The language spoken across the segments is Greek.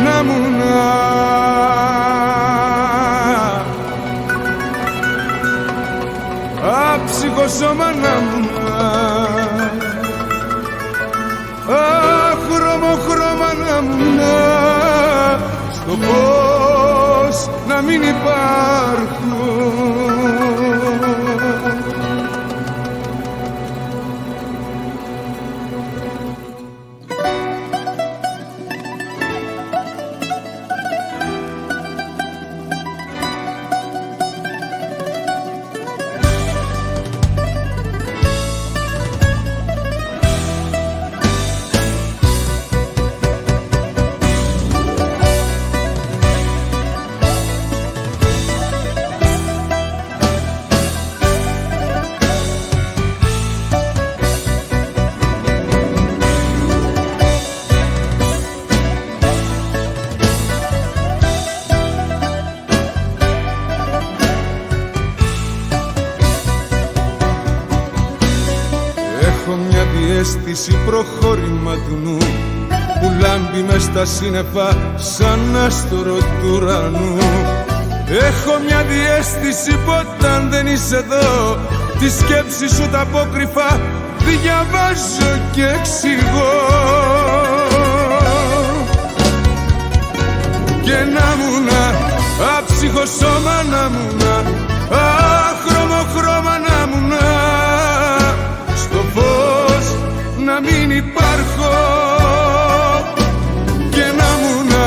να ήμουν άψυχο σώμα να ήμουν, αχρώμο χρώμα να ήμουν, στο φως να μην υπάρχω. Αίσθηση προχώρημα του νου που λάμπει μες στα σύννεφα σαν άστρο του ουρανού. Έχω μια διαίσθηση όταν δεν είσαι εδώ, τη σκέψη σου τα απόκρυφα διαβάζω και εξηγώ. Και να μουνα άψυχο σώμα να μουνα, άχρωμο χρώμα να μουνα, στο φως να μην υπάρχω. Και να μουνα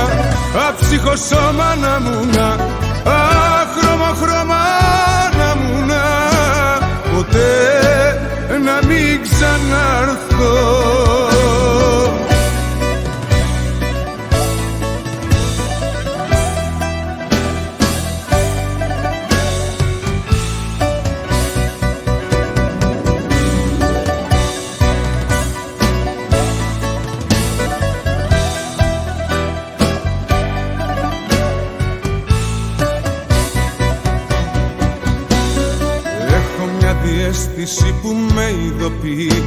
άψυχο σώμα να μουνα, άχρωμο χρώμα να μουνα, ποτέ να μην ξαναρθώ. Αίσθηση που με ειδοποιεί,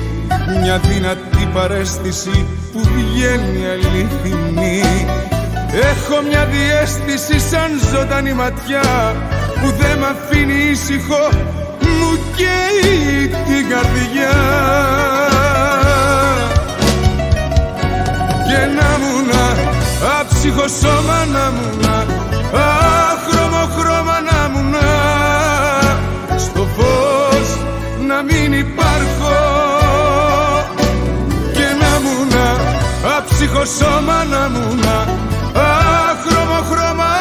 μια δυνατή παρέστηση που βγαίνει αληθινή. Έχω μια διαίσθηση σαν ζωντανή ματιά που δεν μ' αφήνει ήσυχο, μου καίει την καρδιά. Και να μουνα άψυχο σώμα να μουνα, άχρωμο χρώμα να μουνα, στο φως να μην υπάρχω. Και να μουνα άψυχο σώμα να μουνα, άχρωμο χρώμα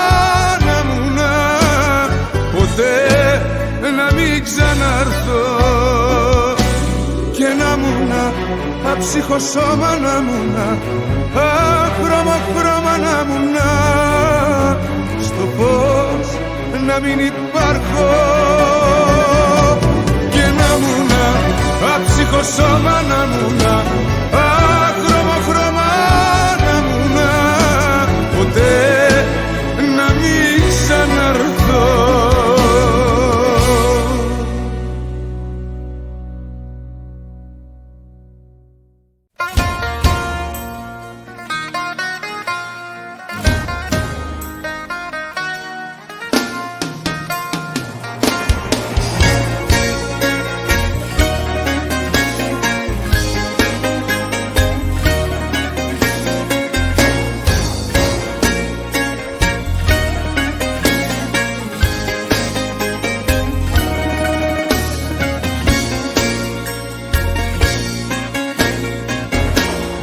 να μουνα, ποτέ να μην ξαναρθώ. Και να μουνα άψυχο σώμα να μουνα, άχρωμο χρώμα να μουνα, στο φως να μην υπάρχω. Άψυχο σώμα να μουνα, άχρωμο χρώμα να μουνα, ποτέ να μην ξαναρθώ.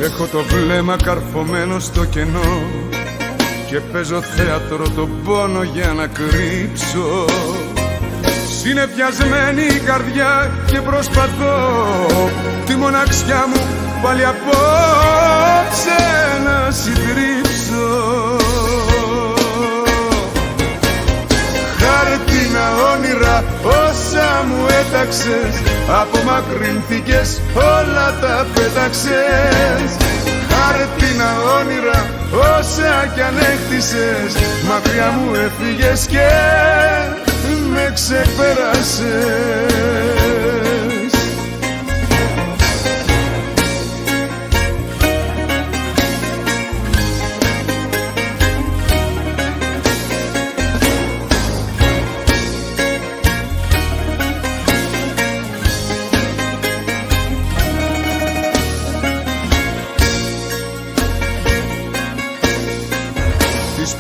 Έχω το βλέμμα καρφωμένο στο κενό και παίζω θέατρο τον πόνο για να κρύψω. Συνεφιασμένη η καρδιά και προσπαθώ τη μοναξιά μου πάλι απόψε να συντρίψω. Χάρτινα όνειρα όσα μου έταξες, απομακρυνθήκες, όλα τα πέταξες. Χάρτινα όνειρα όσα κι αν έκτισες, μακριά μου έφυγες και με ξεπέρασες.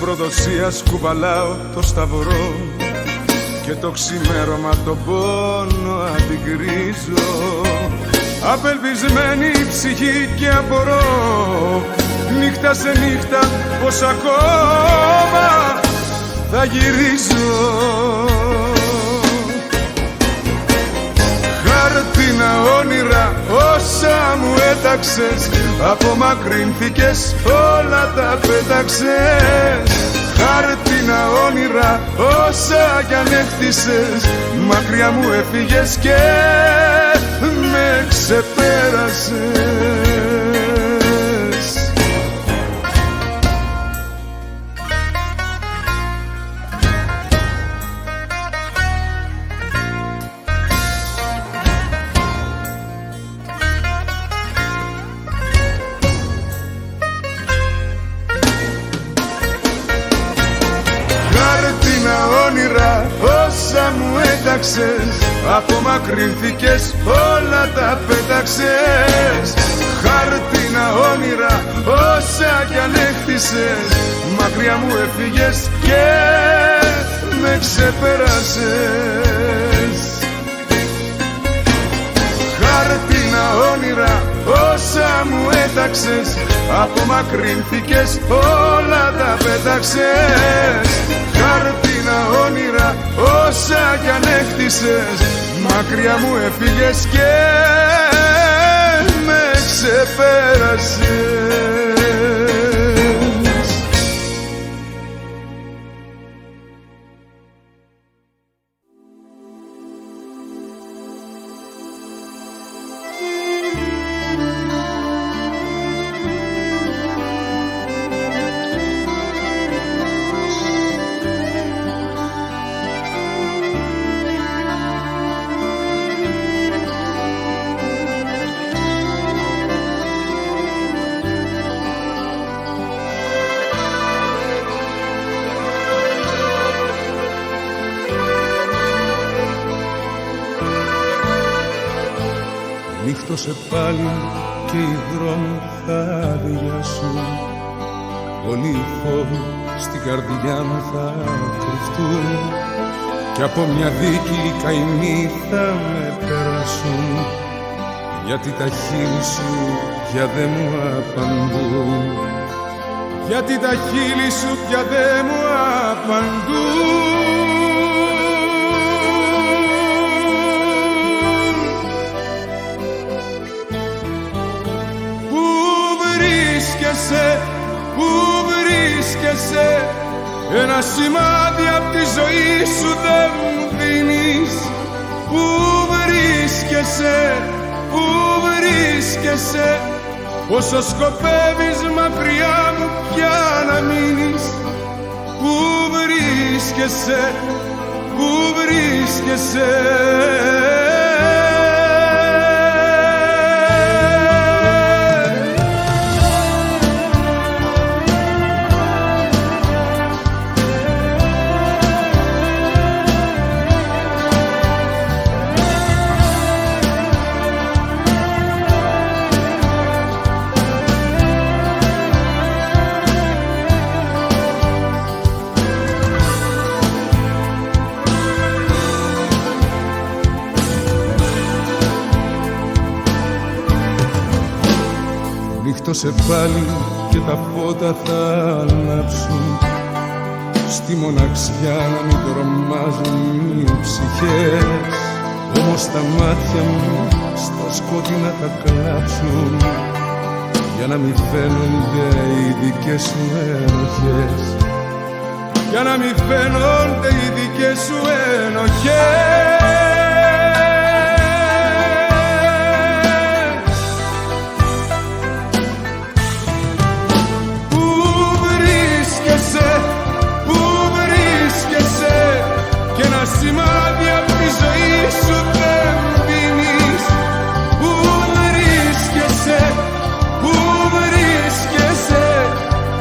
προδοσίας κουβαλάω το σταυρό και το ξημέρωμα τον πόνο αντικρίζω. Απελπισμένη η ψυχή και απορώ νύχτα σε νύχτα πως ακόμα θα γυρίζω. Χάρτινα όνειρα όσα μου έταξες, απομακρύνθηκες, όλα τα πέταξες. Χάρτινα όνειρα όσα κι αν έχτισες, μακριά μου έφυγες και με ξεπέρασες. Όσα μου έταξες, απομακρύνθηκες, όλα τα πέταξες. Χάρτινα όνειρα όσα κι αν έχτισες, μακριά μου έφυγες και με ξεπέρασες. Χάρτινα όνειρα όσα μου έταξες, απομακρύνθηκες, όλα τα πέταξες. Χάρτινα όνειρα όσα κι αν έχτισες, μακριά μου έφυγες και με ξεπέρασες. Νύχτωσε πάλι και οι δρόμοι θα αδειάσουν. Όλοι οι φόβοι στην καρδιά μου θα κρυφτούν κι από μια δίκη οι καημοί θα με περάσουν. Γιατί τα χείλη σου πια δεν μου απαντούν. Γιατί τα χείλη σου πια δεν μου απαντούν. Πού βρίσκεσαι, ένα σημάδι απ' τη ζωή σου δεν μου δίνεις. Πού βρίσκεσαι, όσο σκοπεύεις μακριά μου πια να μείνεις. Πού βρίσκεσαι, Νύχτωσε πάλι και τα φώτα θα ανάψουν. Στη μοναξιά να μην τρομάζουν οι ψυχές. Όμως τα μάτια μου στα σκότεινα θα κλάψουν, για να μην φαίνονται οι δικές σου ενοχές. Για να μην φαίνονται οι δικές σου ενοχές. Κι ένα σημάδι απ' τη ζωή σου δεν μου δίνεις. Πού βρίσκεσαι,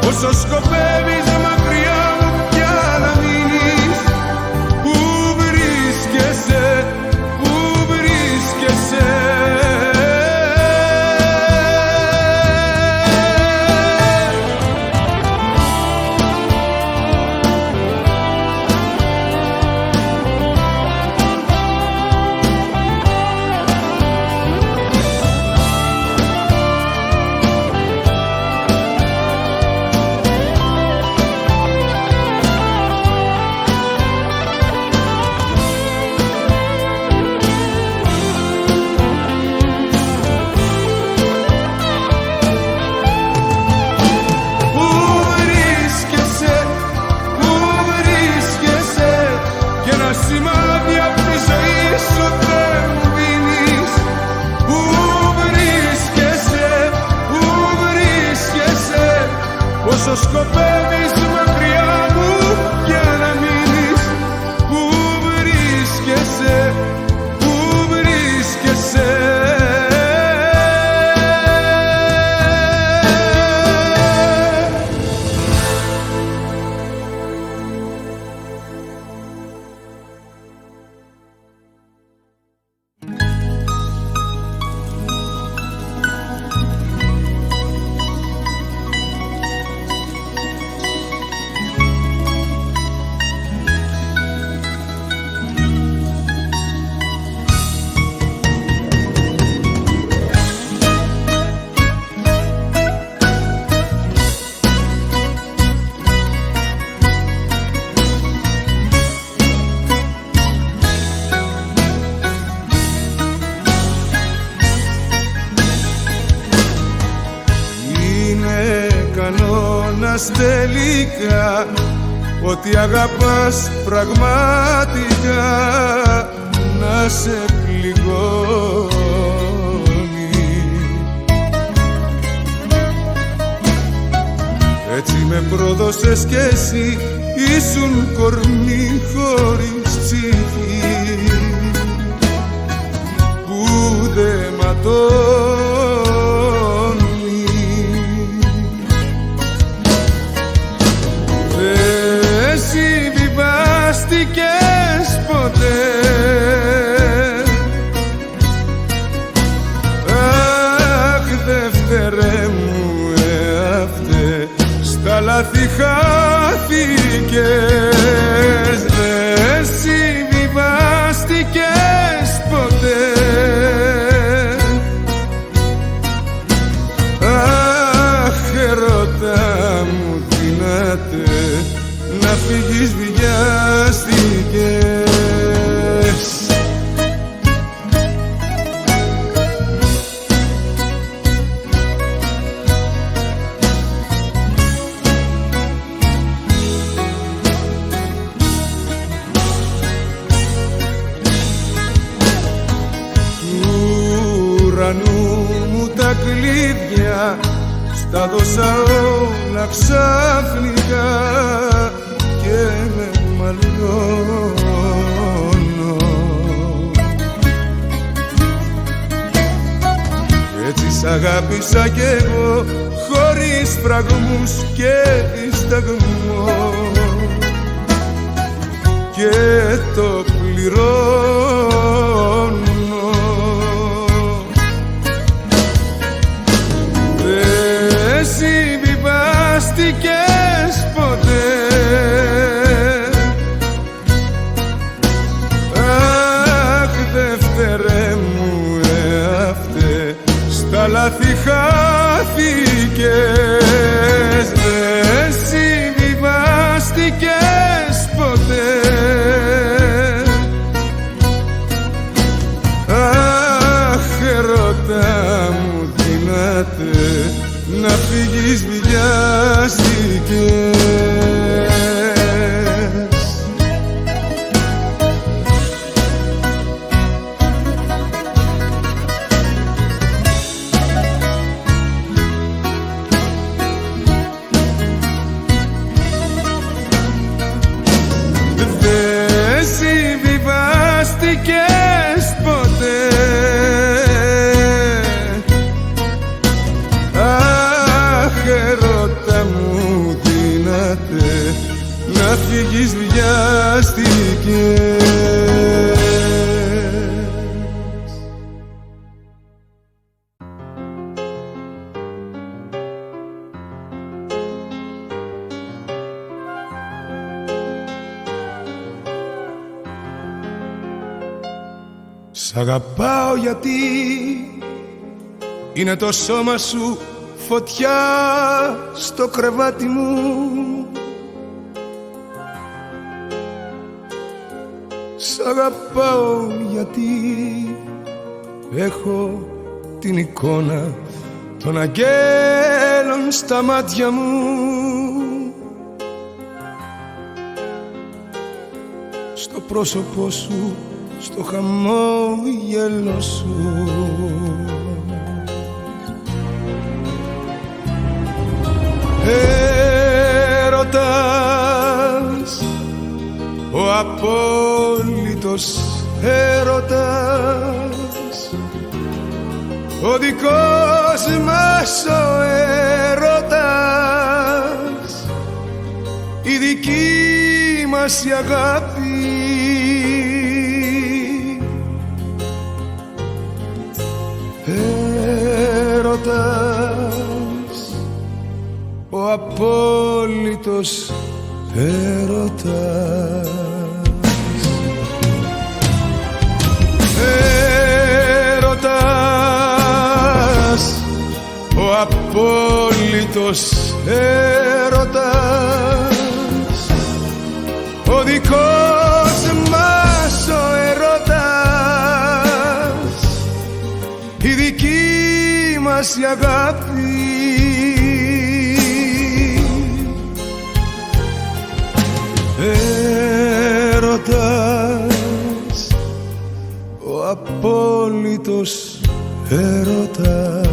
όσο σκοπεύεις μακριά μου πια να μείνεις. Πού βρίσκεσαι. όσο σκοπεύεις μακριά μου για να μείνεις. Πού βρίσκεσαι, πού βρίσκεσαι? Τελικά ότι αγαπάς πραγματικά να σε πληγώνει. Έτσι με πρόδωσες κι εσύ, ήσουν κορμί χωρίς ψυχή που δε ματώνει. Συμβιβάστηκες ποτέ, αχ δεύτερε μου εαυτέ, στα λάθη χάθηκες. Δεν συμβιβάστηκες ποτέ, αχ ερώτα μου δυνατέ, να φύγεις βιάστηκες. Του ουρανού μου τα κλείδια στα δώσα όλα ξαφνικά και με μαλλιώνω. Έτσι σ' αγάπησα κι εγώ, χωρίς φραγμούς και δισταγμό, και το πληρώνω. Δεν συμβιβάστηκες ποτέ, αχ δεύτερε μου εαυτέ, στα λάθη χάθηκες. Δεν συμβιβάστηκες ποτέ, αχ ερώτα μου δυνατέ, να φύγεις βιάστηκες. Δεν συμβιβάστηκες ποτέ, ερώτα μου δυνατέ, να φύγεις βιάστηκες. Σ' αγαπάω γιατί είναι το σώμα σου φωτιά στο κρεβάτι μου. Σ' αγαπάω γιατί έχω την εικόνα των αγγέλων στα μάτια μου. Στο πρόσωπό σου, στο χαμόγελο σου. απόλυτος έρωτας, ο δικός μας ο έρωτας, η δική μας η αγάπη. Έρωτας, ο απόλυτος έρωτας. Έρωτας, ο απόλυτος έρωτας, ο δικός μας ο έρωτας, η δική μας η αγάπη. Έρωτας, ο απόλυτος έρωτας.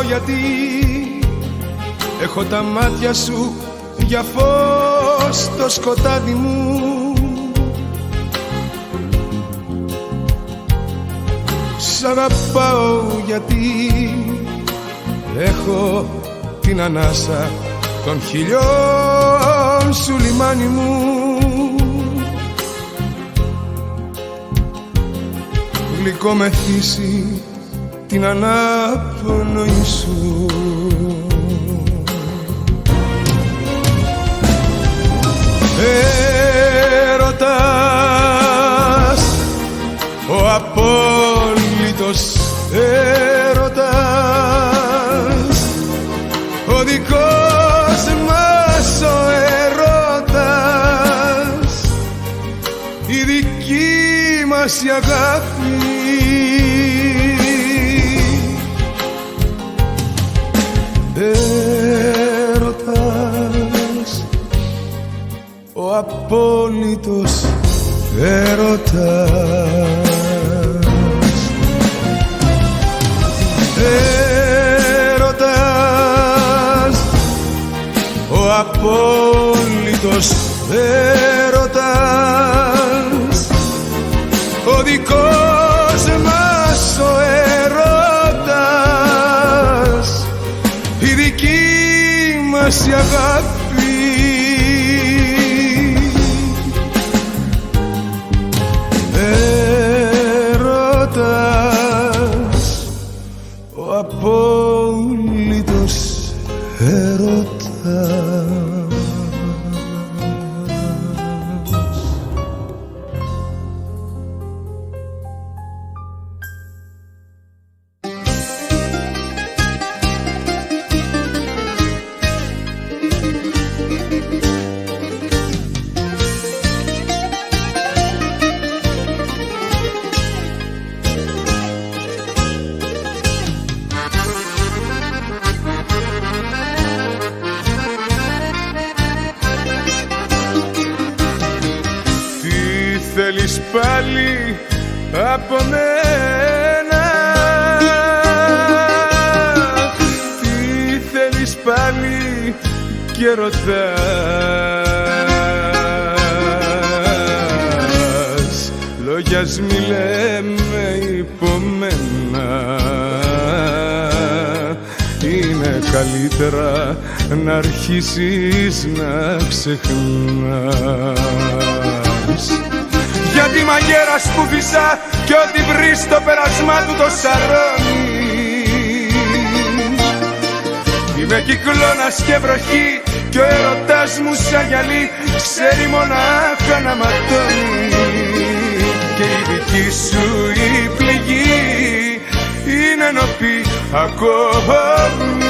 Γιατί έχω τα μάτια σου για φως στο σκοτάδι μου. Σ' αγαπάω γιατί έχω την ανάσα των χιλιών σου λιμάνι μου. Γλυκό μεθύσι την ανάπνοη σου. Έρωτας, ο απόλυτος έρωτας, ο δικός μας ο έρωτας, η δική μας η αγάπη. Έρωτας, ο απόλυτος έρωτας. Έρωτας, ο απόλυτος έρωτας, ο δικός μας ο έρωτας, η δική μας η αγάπη. Έρωτας, ο απόλυτος έρωτας. Θέλεις πάλι από μένα, τι θέλεις πάλι και ρωτάς, λόγια μη λέμε υπομένα, είναι καλύτερα να αρχίσεις να ξεχνάς. Γιατί μαγέρα σκούφισα κι ό,τι βρεις στο πέρασμά του το σαρώνει. Είμαι κυκλώνας και βροχή κι ο έρωτας μου σαν γυαλί ξέρει μονάχα να ματώνει. και η δική σου η πληγή είναι νοπή ακόμη.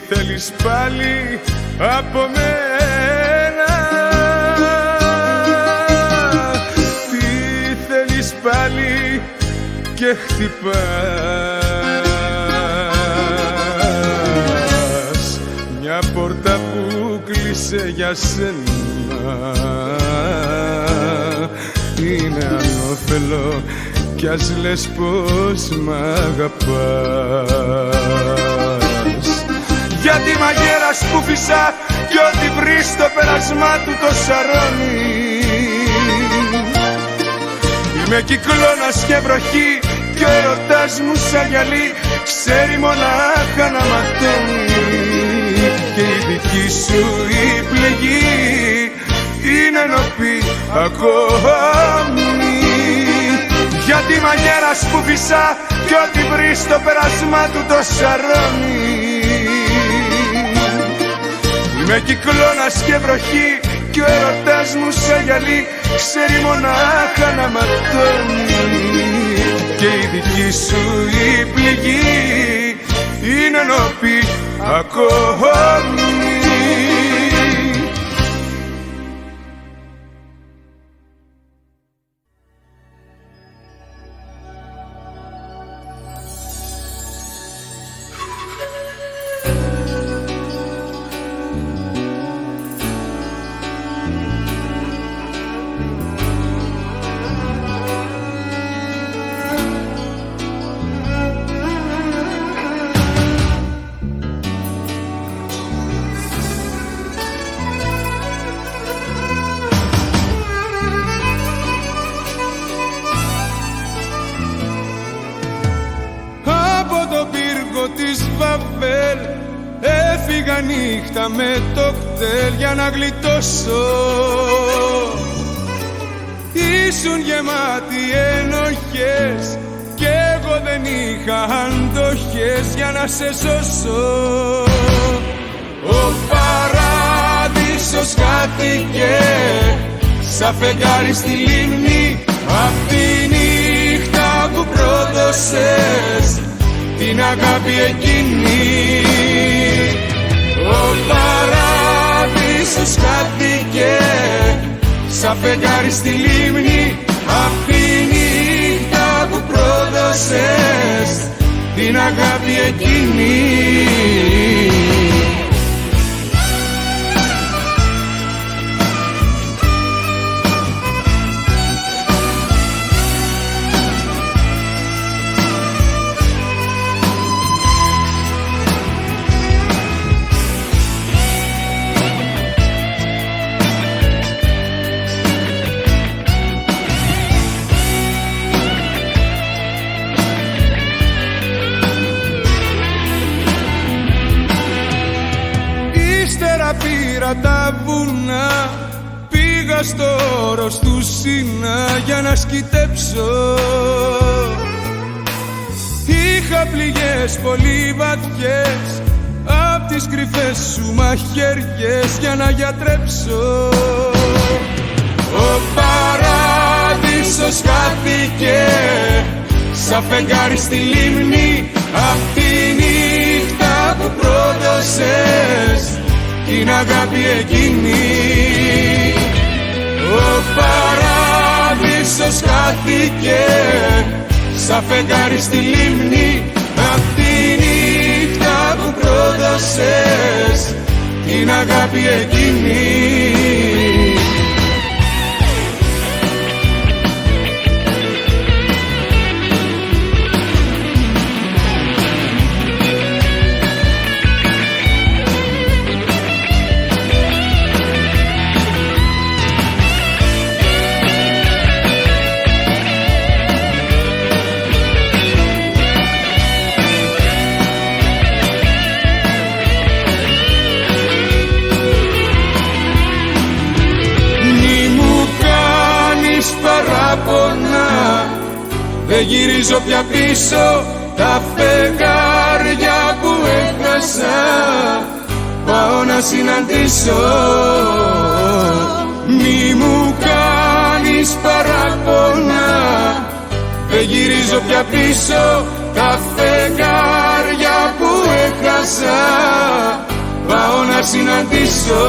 Θέλεις πάλι από μένα, τι θέλεις πάλι και χτυπάς μια πόρτα που κλείσε για σένα. Είναι ανώφελο κι ας λες πως μ' αγαπάς. Για τη μαγέρα σκούφισα κι ό,τι βρει στο πέρασμά του το σαρώνει. Είμαι κυκλώνας και βροχή κι ο ερωτάς μου σαν γυαλί ξέρει μονάχα να ματώνει. Και η δική σου η πληγή είναι νοπή ακόμη. Για τη μαγέρα σκούφισα κι ό,τι βρει στο πέρασμά του το σαρώνει. Είμαι κυκλώνας και βροχή κι ο ερωτάς μου σαν γυαλί ξέρει μονάχα να ματώνει. Και η δική σου η πληγή είναι νοπή ακόμη. Της Βαβέλ έφυγα νύχτα με το κτέλ για να γλιτώσω. Ήσουν γεμάτοι ενοχές κι εγώ δεν είχα αντοχές για να σε σώσω. Ο παράδεισος χάθηκε σαν φεγγάρι στη λίμνη απ' τη νύχτα που πρόδωσες την αγάπη εκείνη. Ο παράδεισος χάθηκε σαν φεγγάρι στη λίμνη απ' τη νύχτα που πρόδωσες την αγάπη εκείνη. Πήρα τα βουνά, πήγα στο όρος του Σινά για να σκυτέψω. Είχα πληγές πολύ βαθιές απ' τις κρυφές σου μαχαιριές για να γιατρέψω. Ο παράδεισος χάθηκε σαν φεγγάρι στη λίμνη απ' τη νύχτα που πρόδωσες την αγάπη εκείνη. Ο παράδεισος χάθηκε σαν φεγγάρι στη λίμνη απ' τη νύχτα που πρόδωσες την αγάπη εκείνη. παράπονα. Δεν γυρίζω πια πίσω τα φεγγάρια που έχασα. Πάω να συναντήσω. Μη μου κάνεις παράπονα. Δεν γυρίζω πια πίσω τα φεγγάρια που έχασα. Πάω να συναντήσω.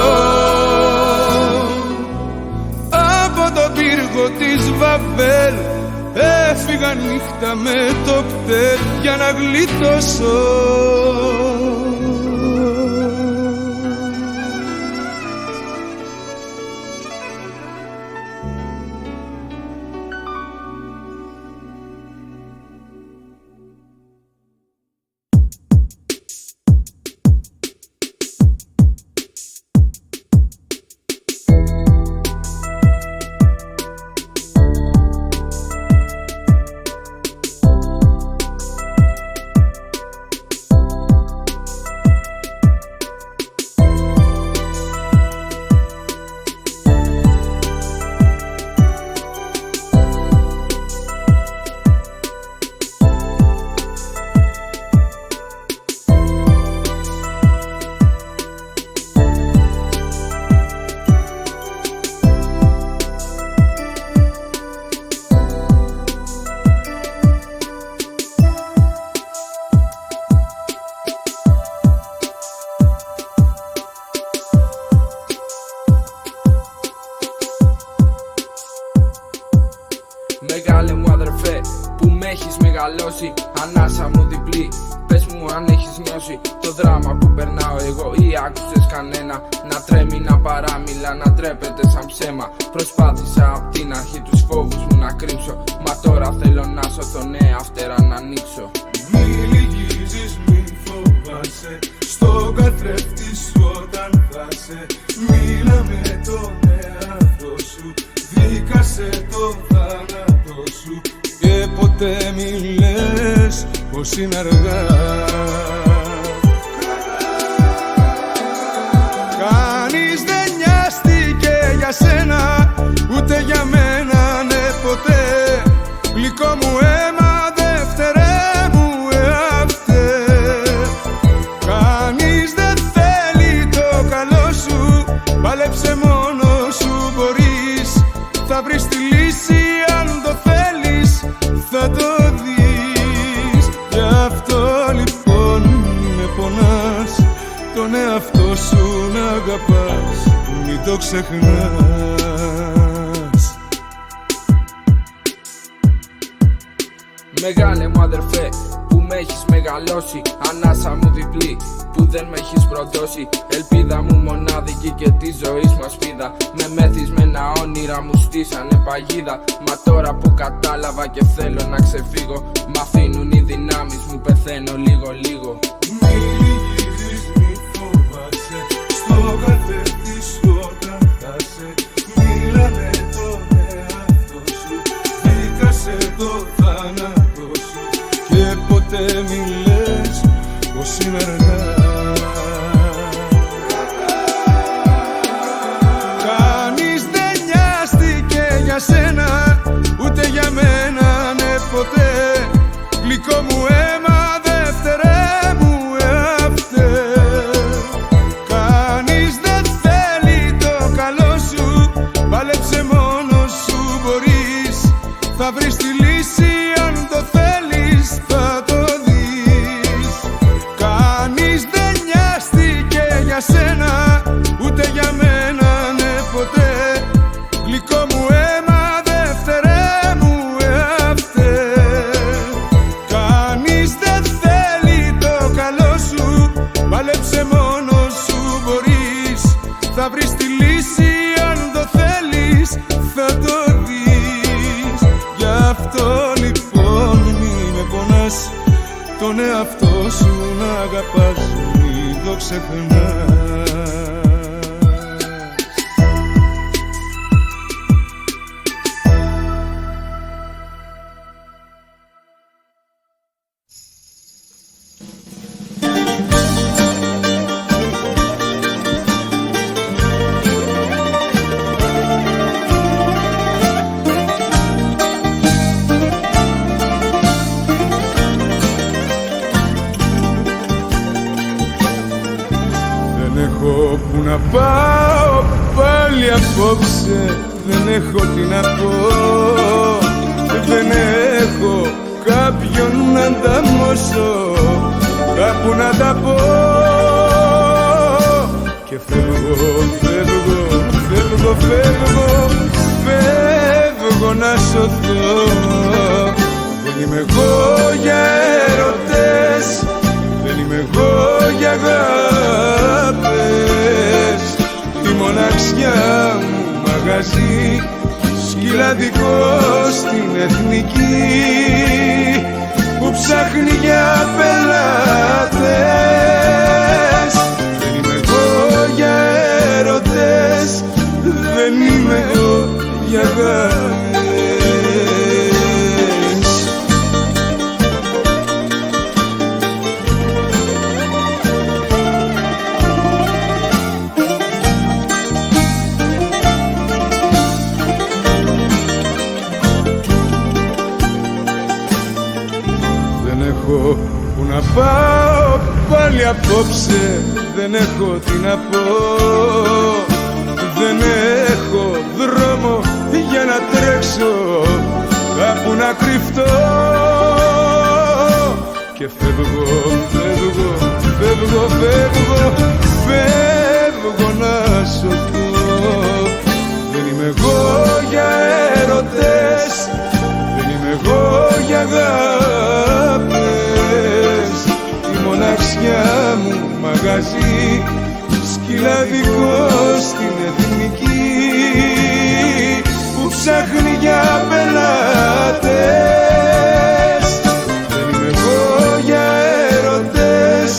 Από το πύργο της Βαβέλ έφυγα νύχτα με το κτέλ για να γλιτώσω. Μεγάλε μου αδερφέ που με έχεις μεγαλώσει, ανάσα μου διπλή. Πες μου αν έχεις νιώσει το δράμα που περνάω εγώ ή άκουσες κανένα να τρέμει, να παράμιλα, να τρέπεται σαν ψέμα. Προσπάθησα απ' την αρχή τους φόβους μου να κρύψω, μα τώρα θέλω να σωθώ νέα φτερά να ανοίξω. Μη λυγίζεις, μη φοβάσαι στον καθρέφτη σου όταν θα σε. Μίλα με τον εαυτό σου, δίκασε το θάνατό σου. Και ποτέ μη λες πως είναι αργά. Κανείς δεν νοιάστηκε για σένα, ούτε για μένα, ναι ποτέ. Γλυκό μου αίμα, δεύτερε μου εαυτέ. Κανείς δεν θέλει το καλό σου, πάλεψε μόνος σου μπορείς. Θα βρεις τη λύση αν το θέλεις, θα το δεις. Γι' αυτό λοιπόν με πονάς, τον εαυτό σου να αγαπάς, μην το ξεχνάς. Μεγάλε μου αδερφέ που με έχεις μεγαλώσει, ανάσα μου διπλή που δεν με έχεις προδώσει. Ελπίδα μου μονάδικη και τη ζωής μου ασπίδα. Με μεθυσμένα όνειρα μου στήσανε παγίδα. Μα τώρα που κατάλαβα και θέλω να ξεφύγω, μ' αφήνουν οι δυνάμεις μου, πεθαίνω λίγο λίγο. Μη λυγίζεις, μη φοβάσαι στον καθρέφτη σου όταν θα σε. Μίλα με τον εαυτό σου, δίκασε το θάνατό σου. Και ποτέ μη λες πως είναι αργά. Κανείς δεν νοιάστηκε για σένα, ούτε για μένα, ναι ποτέ. Γλυκό μου αίμα, δεύτερε μου εαυτέ. Κανείς δεν θέλει το καλό σου, πάλεψε μόνος σου μπορείς. Θα βρεις τη λύση αν το θέλεις, θα το δεις. Κανείς δεν νοιάστηκε για σένα, ούτε για μένα, ναι ποτέ. Γλυκό μου αίμα, δεύτερε μου εαυτέ. Κανείς δεν θέλει το καλό σου, πάλεψε μόνος σου μπορείς. Θα βρεις τη λύση αν το θέλεις, θα το δεις. Γι' αυτό λοιπόν μη με πονάς, τον εαυτό σου να αγαπάς, μην το ξεχνάς. να πάω πάλι απόψε, δεν έχω τι να πω, δεν έχω κάποιον να ανταμώσω, κάπου να τα πω. Και φεύγω, φεύγω, φεύγω, φεύγω, φεύγω να σωθώ. Δεν είμαι εγώ για έρωτες, δεν είμαι εγώ για αγάπες. Η μοναξιά μου μαγαζί, σκυλαδικό στην Εθνική, που ψάχνει για πελάτες. Δεν είμαι εγώ για έρωτες, δεν είμαι εγώ για αγάπες. Που να πάω πάλι απόψε, δεν έχω τι να πω, δεν έχω δρόμο για να τρέξω, κάπου να κρυφτώ. Και φεύγω, φεύγω, φεύγω, φεύγω, φεύγω να σωθώ. Δεν είμαι εγώ για έρωτες, δεν είμαι εγώ για αγάπες. Η μοναξιά μου μαγαζί, σκυλαδικό στην Εθνική, που ψάχνει για πελάτες. Δεν είμαι εγώ για έρωτες,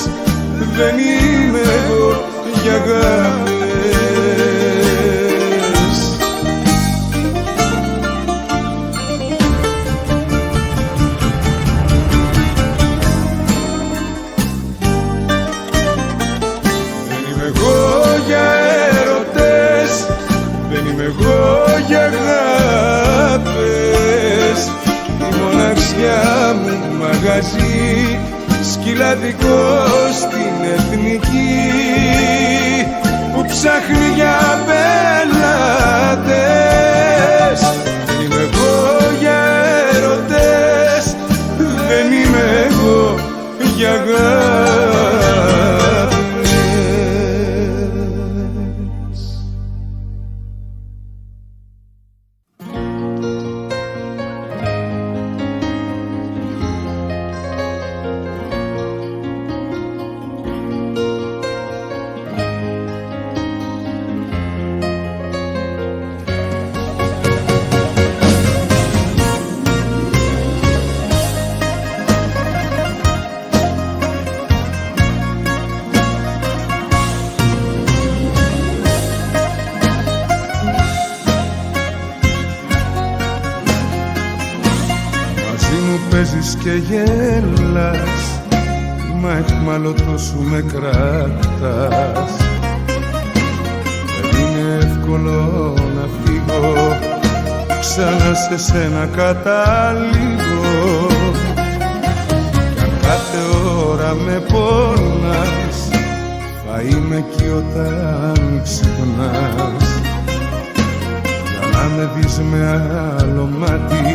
δεν είμαι εγώ για αγάπες. Για αγάπες, η μοναξιά μου μαγαζί, σκυλαδικό στην Εθνική, που ψάχνει για πελάτες. Δεν είμαι εγώ για έρωτες, δεν είμαι εγώ για αγάπες. Και γέλας, μα εχμαλωτό σου με κράτας. Δεν είναι εύκολο να φύγω, ξανά σε σένα καταλήγω. Κι αν κάθε ώρα με πόνας, θα είμαι εκεί όταν ξυπνάς. Για να με δεις με άλλο μάτι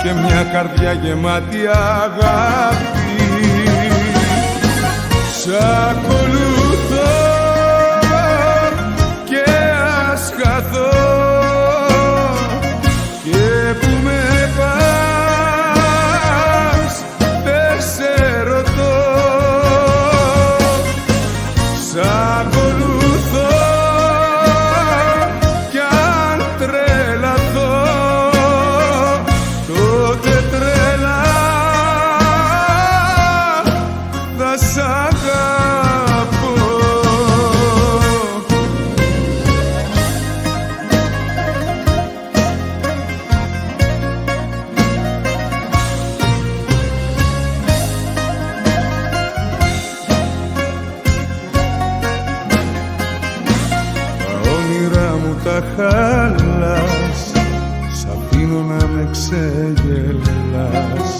και μια καρδιά γεμάτη αγάπη. Σ' ακολουθώ και ας χαθώ, και που με πας δεν σε ρωτώ. Σ' ακολουθώ κι αν τρελαθώ, τότε τρελά θα σ' αγαπώ. Τα όνειρά μου τα χάλας, σ' αφήνω να με ξεγελάς.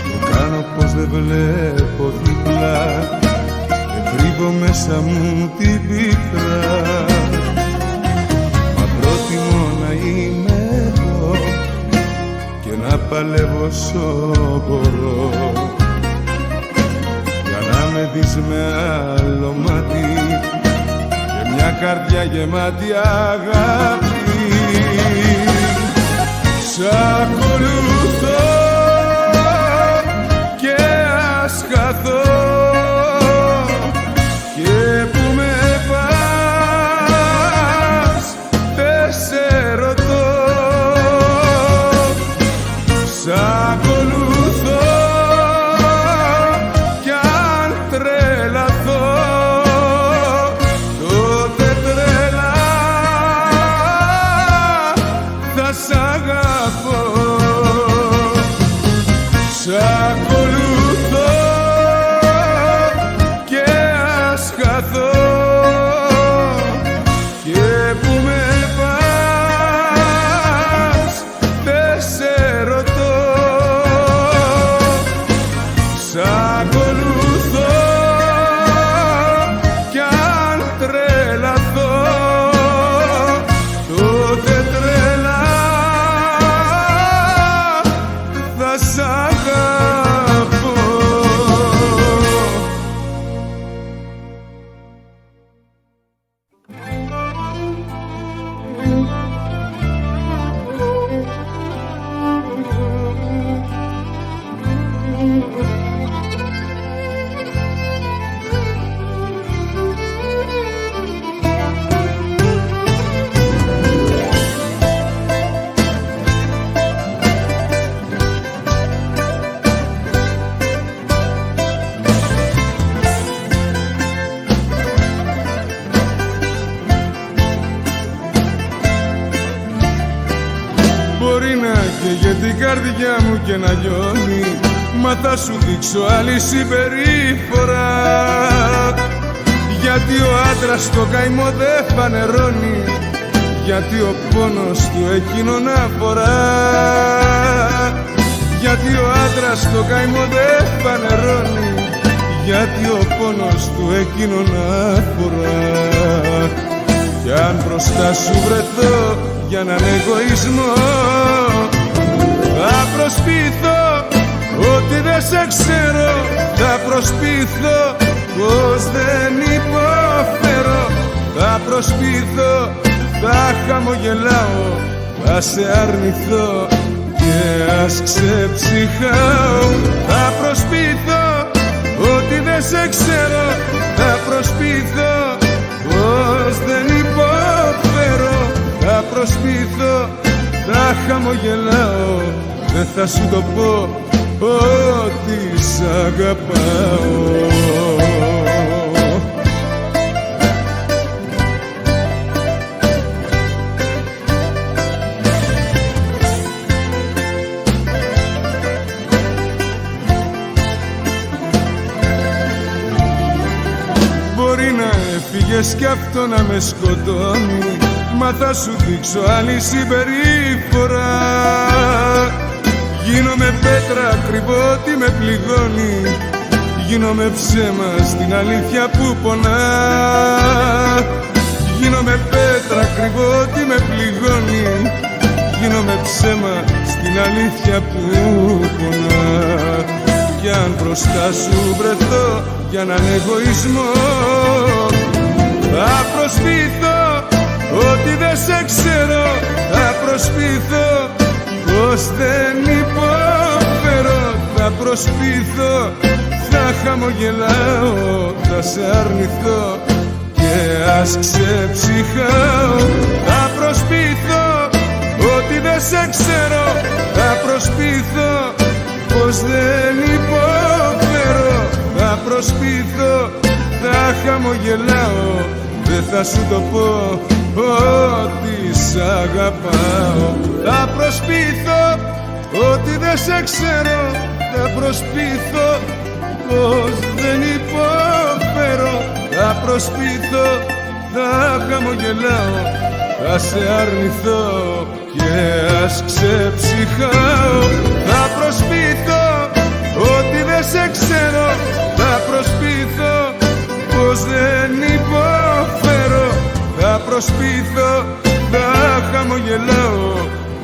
Το κάνω πως δεν βλέπω δίπλα, και κρύβω μέσα μου την πίκρα, μα προτιμώ να είμαι εδώ και να παλεύω όσο μπορώ, για να με δεις με άλλο μάτι και μια καρδιά γεμάτη αγάπη. Σ' ακολουθώ και ας χαθώ, και που με πας δεν σε ρωτώ. Σ' ακολουθώ κι αν τρελαθώ, τότε τρελά θα σ' αγαπώ. Σ' ακολουθώ και ας χαθώ, και που με πας δεν σε ρωτώ. Σ' ακολουθώ κι αν τρελαθώ, τότε τρελά θα σ' αγαπώ. Μπορεί να καίγε την καρδιά μου και να λιώνει, μα θα σου δείξω άλλη συμπεριφορά. Γιατί ο άντρας το καημό δεν φανερώνει, γιατί ο πόνος του εκείνον αφορά. Γιατί ο άντρας το καημό δεν φανερώνει, γιατί ο πόνος του εκείνον αφορά. Κι αν μπροστά σου βρεθώ για έναν εγωισμό, θα προσποιηθώ ότι δεν σε ξέρω, θα προσποιηθώ πως δεν υποφέρω, θα προσποιηθώ, θα χαμογελάω, θα σε αρνηθώ και ας ξεψυχάω. Θα προσποιηθώ ότι δεν σε ξέρω, θα προσποιηθώ πως δεν υποφέρω, θα προσποιηθώ, θα χαμογελάω, δεν θα σου το πω ότι σ' αγαπάω. Μπορεί να έφυγες κι αυτό να με σκοτώνει, μα θα σου δείξω άλλη συμπεριφορά. Γίνομαι πέτρα, κρυβώ ότι με πληγώνει, γίνομαι ψέμα στην αλήθεια που πονά. Γίνομαι πέτρα, κρυβώ ότι με πληγώνει, γίνομαι ψέμα στην αλήθεια που πονά. Κι αν μπροστά σου βρεθώ για έναν εγωισμό, θα προσποιηθώ ότι δεν σε ξέρω, θα προσποιηθώ πως δεν υποφέρω, θα προσποιηθώ, θα χαμογελάω, θα σε αρνηθώ και ας ξεψυχάω. Θα προσποιηθώ ότι δεν σε ξέρω, θα προσποιηθώ πως δεν υποφέρω, θα προσποιηθώ, θα χαμογελάω, δεν θα σου το πω ότι σ' αγαπάω. Θα προσποιηθώ ότι δεν σε ξέρω, θα προσποιηθώ πως δεν υποφέρω, θα προσποιηθώ, θα χαμογελάω, θα σε αρνηθώ και ας ξεψυχάω. Θα προσποιηθώ ότι δεν σε ξέρω, θα προσποιηθώ πως πως δεν υποφέρω. Θα προσποιηθώ, θα χαμογελάω,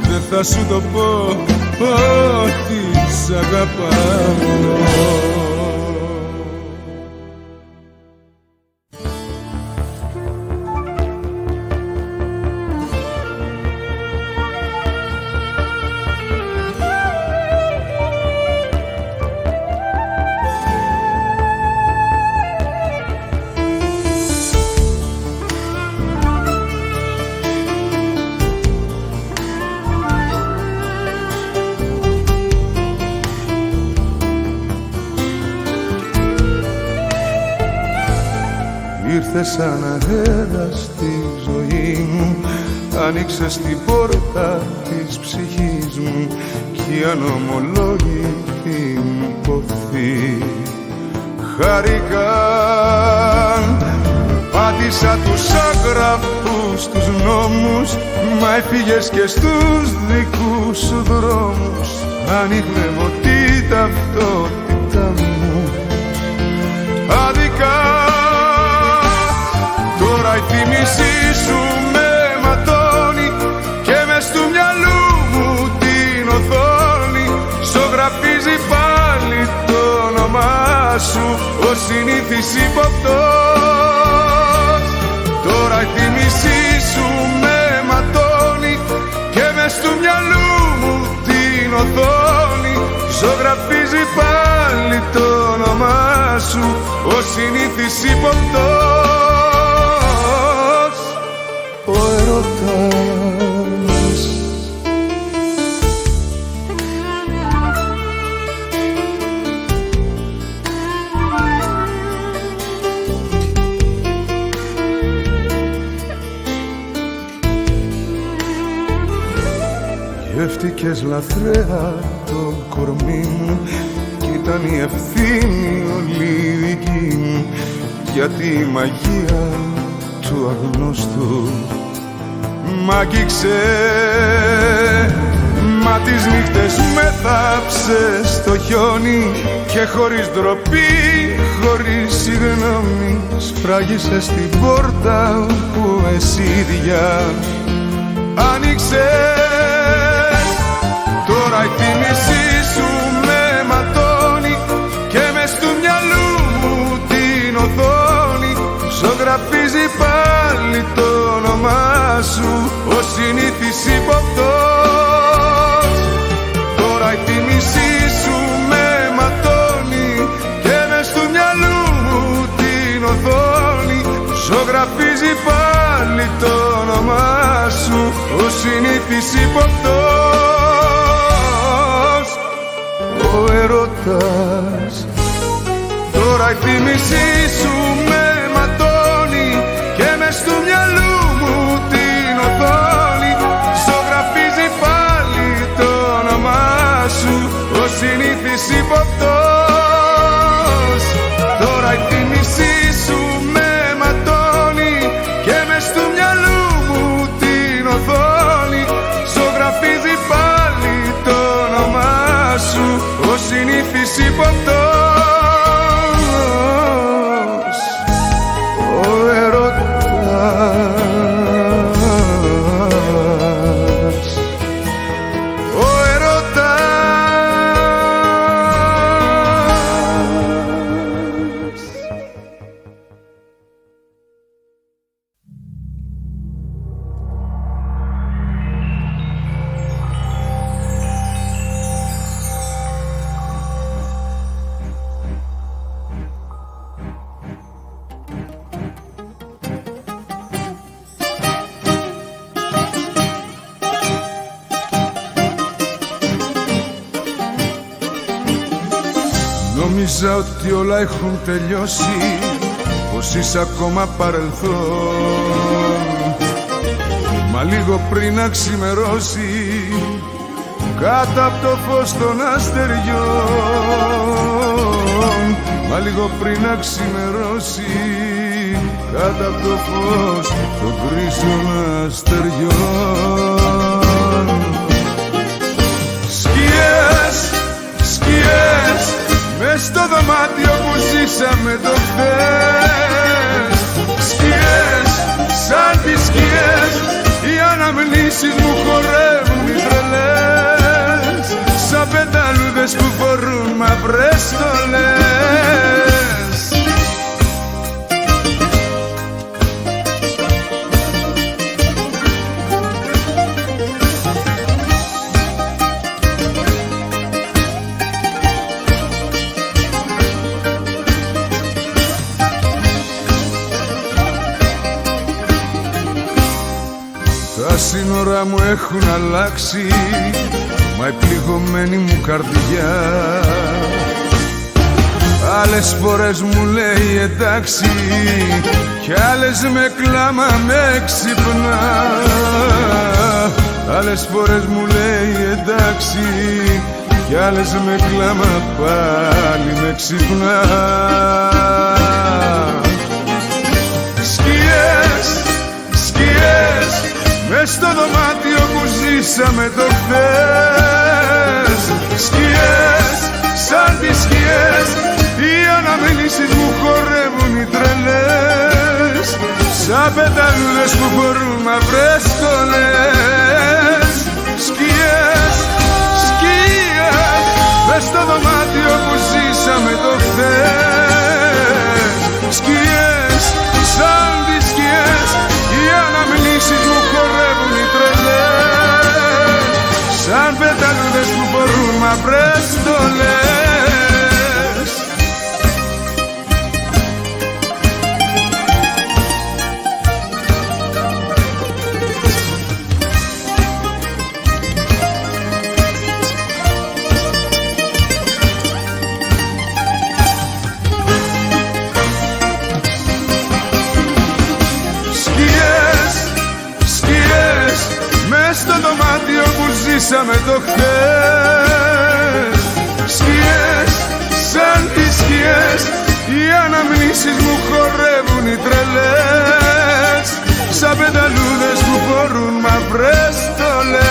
δεν θα σου το πω ότι σ' αγαπάω. Ήρθες σαν αέρας στη ζωή μου, άνοιξες την πόρτα της ψυχής μου κι η ανομολόγητη μου ποθή χαρικά. Πάτησα τους άγραφους τους νόμους, μα έφυγες και στους δικούς σου δρόμους. Ανοιχνεύω την ταυτότητα μου αδικά. Τώρα η θύμησή σου με ματώνει και μες του μυαλού μου την οθόνη ζωγραφίζει πάλι το όνομά σου ο συνήθις υποπτός. Τώρα η θύμησή σου με ματώνει και μες του μυαλού μου την οθόνη ζωγραφίζει πάλι το όνομά σου ο συνήθις υποπτός. Ο ερωτάς. Γεύτηκες λαθρέα το κορμί μου κι ήταν η ευθύνη όλη δική μου, γιατί η μαγεία του αγνώστου μ' άγγιξε. Μα τις νύχτες με θάψες στο χιόνι και χωρίς ντροπή, χωρίς συγγνώμη σφράγισες την πόρτα που εσύ ίδια άνοιξες. Τώρα η θύμησή σου με ματώνει και μες του μυαλού μου την οθόνη ζωγραφίζει πάλι το όνομά σου ο συνήθις υποπτός. Τώρα η θύμησή σου με ματώνει και μες του μυαλού μου την οθόνη ζωγραφίζει πάλι το όνομά σου ο συνήθις υποπτός. Ο ερωτάς. Τώρα η θύμησή σου με ματώνει και μες του μυαλού μου την οθόνη ζωγραφίζει πάλι το όνομά σου ο συνήθις υποπτός. Τώρα η θύμησή σου με ματώνει και μες του μυαλού μου την οθόνη ζωγραφίζει πάλι το όνομά σου ο συνήθις υποπτός. Νόμιζα ότι όλα έχουν τελειώσει, πως είσαι ακόμα παρελθόν. Μα λίγο πριν να ξημερώσει, κάτω απ' το φως των αστεριών. Μα λίγο πριν να ξημερώσει, κάτω απ' το φως των γκρίζων αστεριών. Σκιές, σκιές, μες στο δωμάτιο που ζήσαμε το χθες. μίσεις μου χορεύουν οι τρελές, σαν πεταλούδες που φορούν μαύρες στολές. Τα σύνορα μου έχουν αλλάξει, μα η πληγωμένη μου καρδιά άλλες φορές μου λέει εντάξει, κι άλλες με κλάμα με ξυπνά. Άλλες φορές μου λέει εντάξει, κι άλλες με κλάμα πάλι με ξυπνά. Σκιές, σκιές, μες στο δωμάτιο που ζήσαμε το χθες. Σκιές, σαν τις σκιές, οι αναμνήσεις μου χορεύουν οι τρελές, σαν πεταλούδες που φορούν μαύρες στολές. Σκιές, σκιές, μες στο δωμάτιο που ζήσαμε το χθες. Σκιές, σαν τις σκιές, οι αναμνήσεις μου χορεύουν οι τρελές, σαν πεταλούδες που φορούν μαύρες στολές. Στο δωμάτιο που ζήσαμε το χθες. Σκιές, σαν τις σκιές, οι αναμνήσεις μου χορεύουν οι τρελές, σαν πεταλούδες που φορούν μαύρες στολές.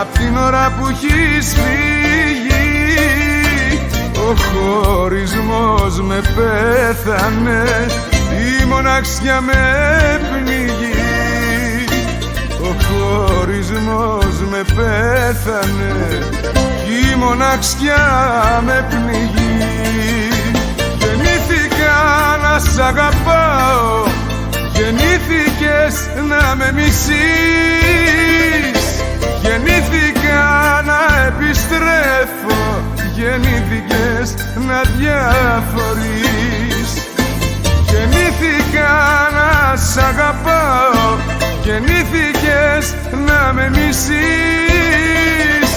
Απ' την ώρα που έχεις φύγει, ο χωρισμός με πέθανε, η μοναξιά με πνίγει. Ο χωρισμός με πέθανε, η μοναξιά με πνίγει. Γεννήθηκα να σ' αγαπάω, γεννήθηκες να με μισείς. Γεννήθηκα να επιστρέφω, γεννήθηκες να διαφορείς. Γεννήθηκα να σ' αγαπάω, γεννήθηκες να με μισείς.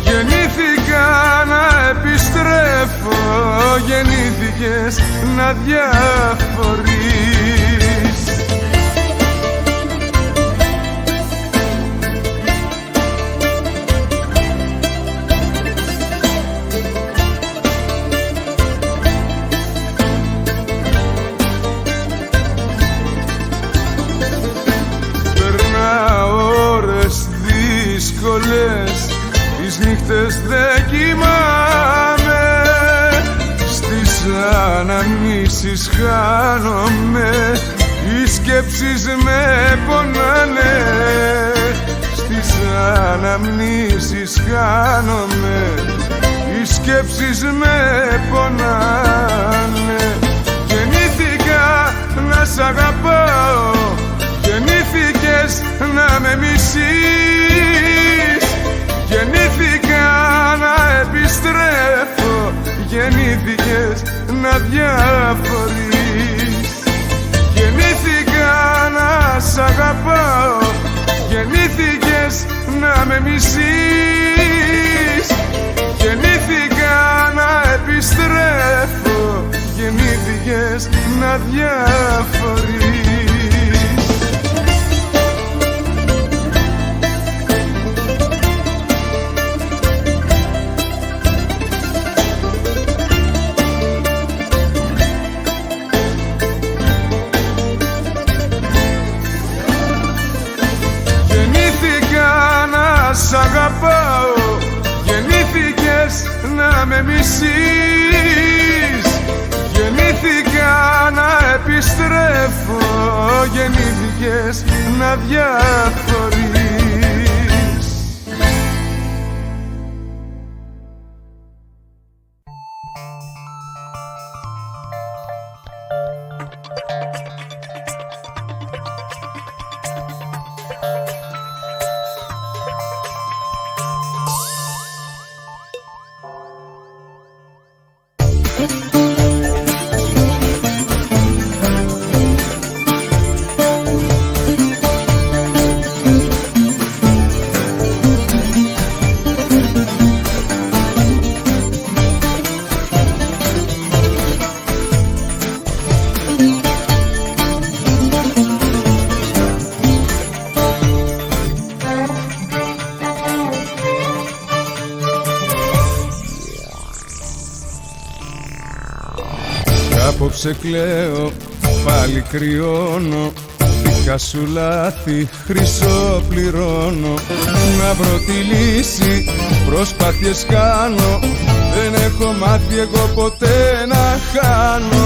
Γεννήθηκα να επιστρέφω, γεννήθηκες να διαφορείς. Τις νύχτες δεν κοιμάμαι, στις αναμνήσεις χάνομαι, οι σκέψεις με πονάνε. Στις αναμνήσεις χάνομαι, οι σκέψεις με πονάνε. Γεννήθηκα να σ' αγαπάω, γεννήθηκες να με μισείς. Γεννήθηκα να επιστρέφω, γεννήθηκες να διαφορείς. Γεννήθηκα να σ' αγαπάω, γεννήθηκες γεννήθηκες να με μισείς. Γεννήθηκα να επιστρέφω, γεννήθηκες να διαφορείς. Σ' αγαπάω, γεννήθηκες να με μισείς. Γεννήθηκα να επιστρέφω, γεννήθηκες να διαφορείς. Απόψε κλαίω, πάλι κρυώνω, δικά σου λάθη χρυσό πληρώνω. Να βρω τη λύση, προσπάθειες κάνω, δεν έχω μάθει εγώ ποτέ να χάνω.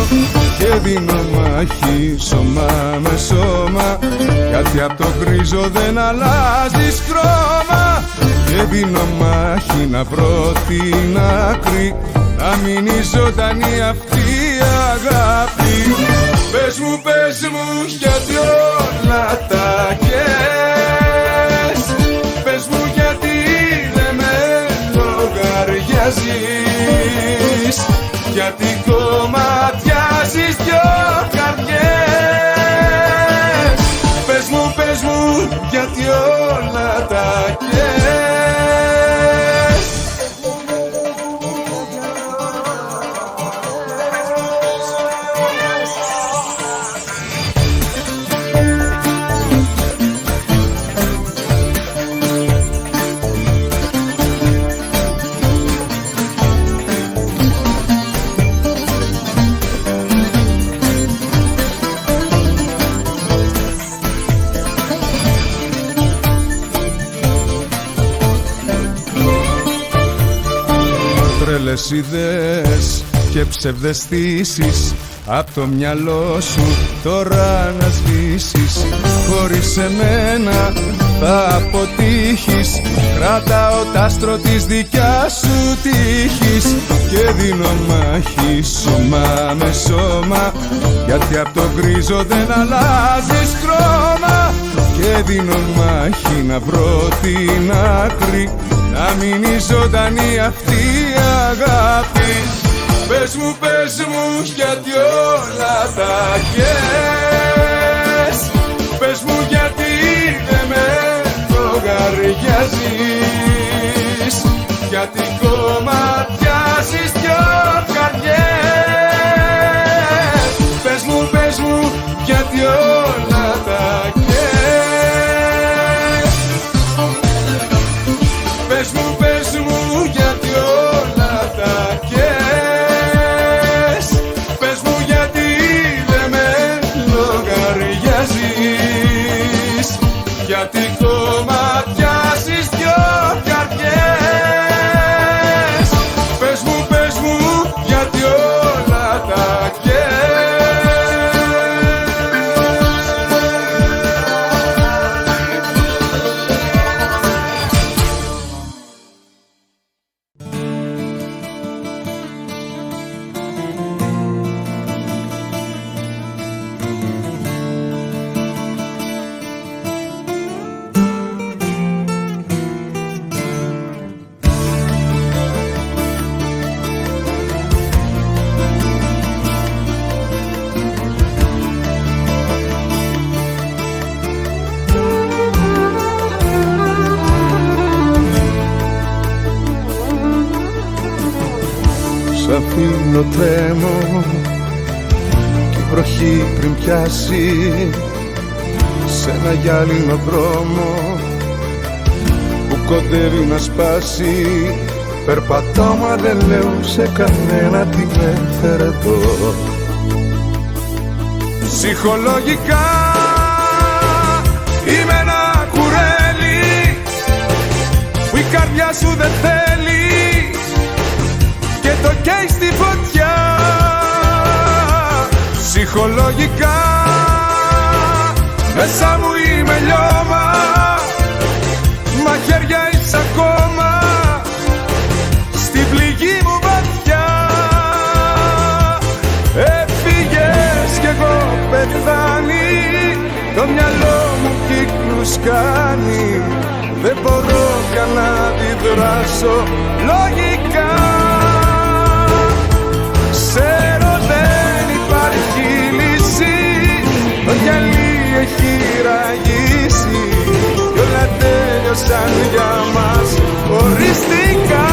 Και δίνω μάχη σώμα με σώμα, γιατί απ' το γκρίζο δεν αλλάζεις χρώμα. Και δίνω μάχη να βρω την άκρη, να μείνει ζωντανή αυτή η αγάπη. Πες μου γιατί όλα τα κες. Πες μου γιατί δεν με λογαριάζεις, γιατί κομματιάζεις δυο καρδιές. Πες μου γιατί όλα τα κες. Τρελές ιδέες και ψευδαισθήσεις απ' το μυαλό σου τώρα να σβήσεις. Χωρίς εμένα θα αποτύχεις, κρατάω τ' άστρο της δικιάς σου τύχης. Και δίνω μάχη σώμα με σώμα, γιατί απ' το γκρίζο δεν αλλάζεις χρώμα. Και δίνω μάχη να βρω την άκρη, να μείνει ζωντανή αυτή η αγάπη. Πες μου γιατί όλα τα κες. Πες μου γιατί δεν με λογαριάζεις, γιατί κομματιάζεις δυο καρδιές. Πες μου γιατί όλα τα κες. Πες μου γιατί όλα τα κες. Πες μου γιατί δεν με λογαριάζεις, γιατί κομματιάζεις δυο καρδιές. θα αφήνω τρέμω κι η βροχή πριν πιάσει σε ένα γυάλινο δρόμο που κοντεύει να σπάσει. Περπατώ μα δεν λέω σε κανένα τι με έφερε εδώ. Ψυχολογικά είμαι ένα κουρέλι που η καρδιά σου δεν θέλει και το καίει στη φωτιά. Ψυχολογικά μέσα μου είμαι λιώμα, μαχαίρια είσαι ακόμα στην πληγή μου βαθιά. Έφυγες κι εγώ πεθάνει, το μυαλό μου κύκλους κάνει, δεν μπορώ καν να αντιδράσω λογικά. Ξέρω δεν υπάρχει λύση, το γυαλί έχει ραγίσει κι όλα τέλειωσαν για μας οριστικά.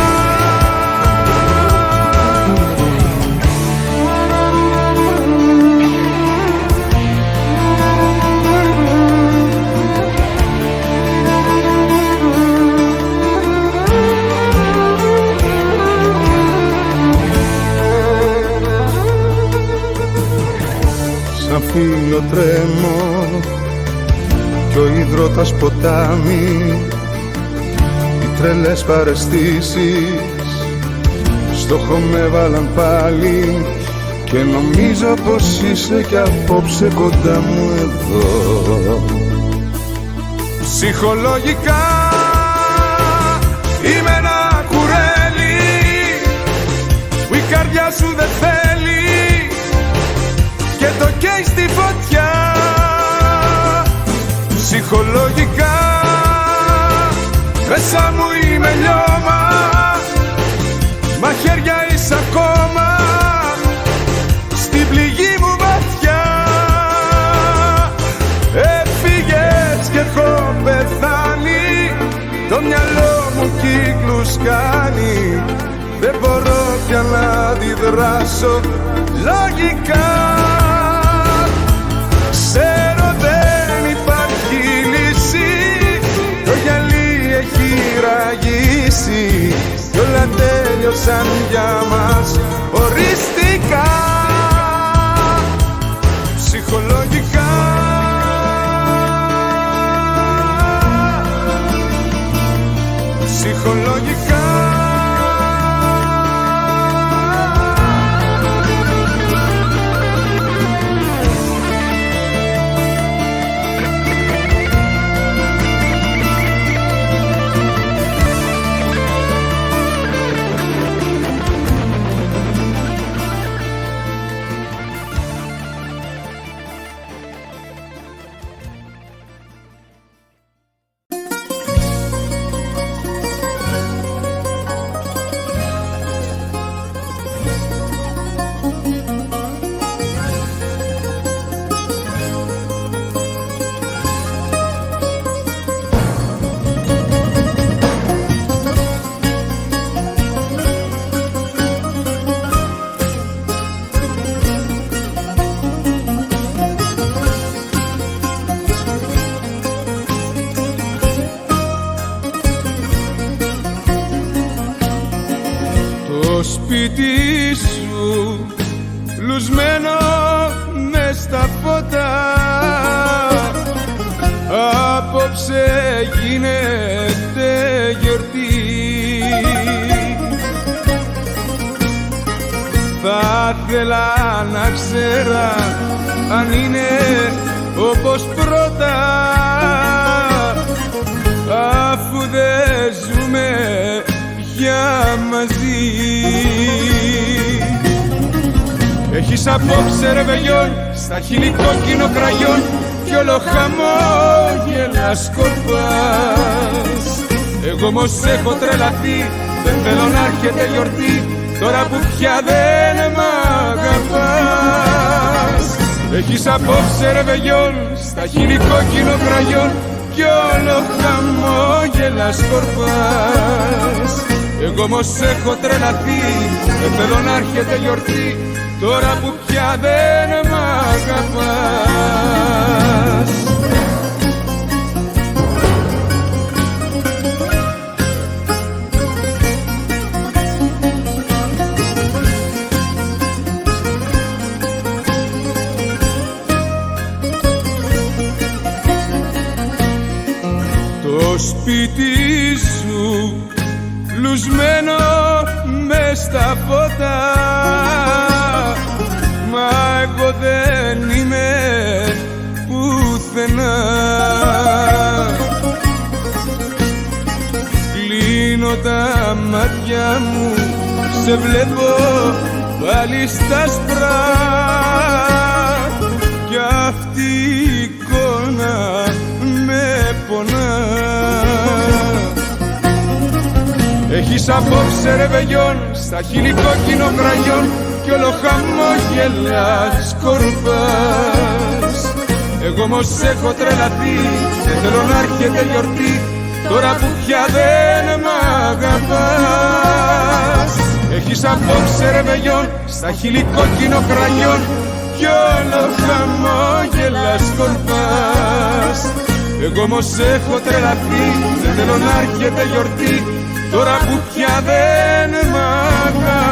Σαν φίλο τρέμω κι ο υδρότας ποτάμι, οι τρελές παραισθήσεις στόχο με βάλαν πάλι και νομίζω πως είσαι κι απόψε κοντά μου εδώ. Ψυχολογικά είμαι ένα κουρέλι που η καρδιά σου δεν θέλει και το καίει στη φωτιά. Ψυχολογικά μέσα μου είμαι λιώμα, μαχαίρια είσαι ακόμα στην πληγή μου βαθιά. Έφυγες και έχω πεθάνει, το μυαλό μου κύκλους κάνει, δεν μπορώ πια να αντιδράσω λογικά. Ξέρω δεν υπάρχει λύση, το γυαλί έχει ραγίσει κι όλα τέλειωσαν για μας οριστικά. Ψυχολογικά ψυχολογικά το σπίτι σου λουσμένο μες στα φώτα, απόψε γίνεται γιορτή. Θα ήθελα να ξέρα αν είναι όπως πρώτα, αφού δεν ζούμε πια μαζί. Έχεις απόψε ρεβεγιόν στα χείλη κόκκινο κραγιόν κι όλο χαμόγελα σκορπάς. Εγώ όμως έχω τρελαθεί, δεν θέλω να έρχεται γιορτή τώρα που πια δεν μ' αγαπάς. Έχεις απόψε ρεβεγιόν στα χείλη κόκκινο κραγιόν κι όλο χαμόγελα σκορπάς. Εγώ όμως έχω τρελαθεί, δεν θέλω να έρχεται γιορτή τώρα που πια δεν μ' αγαπάς. Το σπίτι σου λουσμένο μες στα φώτα, μα εγώ δεν είμαι πουθενά. Κλείνω τα μάτια μου, σε βλέπω πάλι στα άσπρα κι αυτή η εικόνα με πονά. Έχεις απόψε ρεβεγιόν, στα χείλη κόκκινο κραγιόν κι όλο χαμόγελα σκορπάς. Εγώ όμως έχω τρελαθεί, δεν θέλω να έρχεται γιορτή τώρα που πια δεν μ' αγαπάς. Έχεις απόψε ρεβεγιόν, στα χείλη κόκκινο κραγιόν κι όλο χαμόγελα σκορπάς. Εγώ όμως έχω τρελαθεί, δεν θέλω να έρχεται γιορτή τώρα που πια δεν μ' αγαπάς.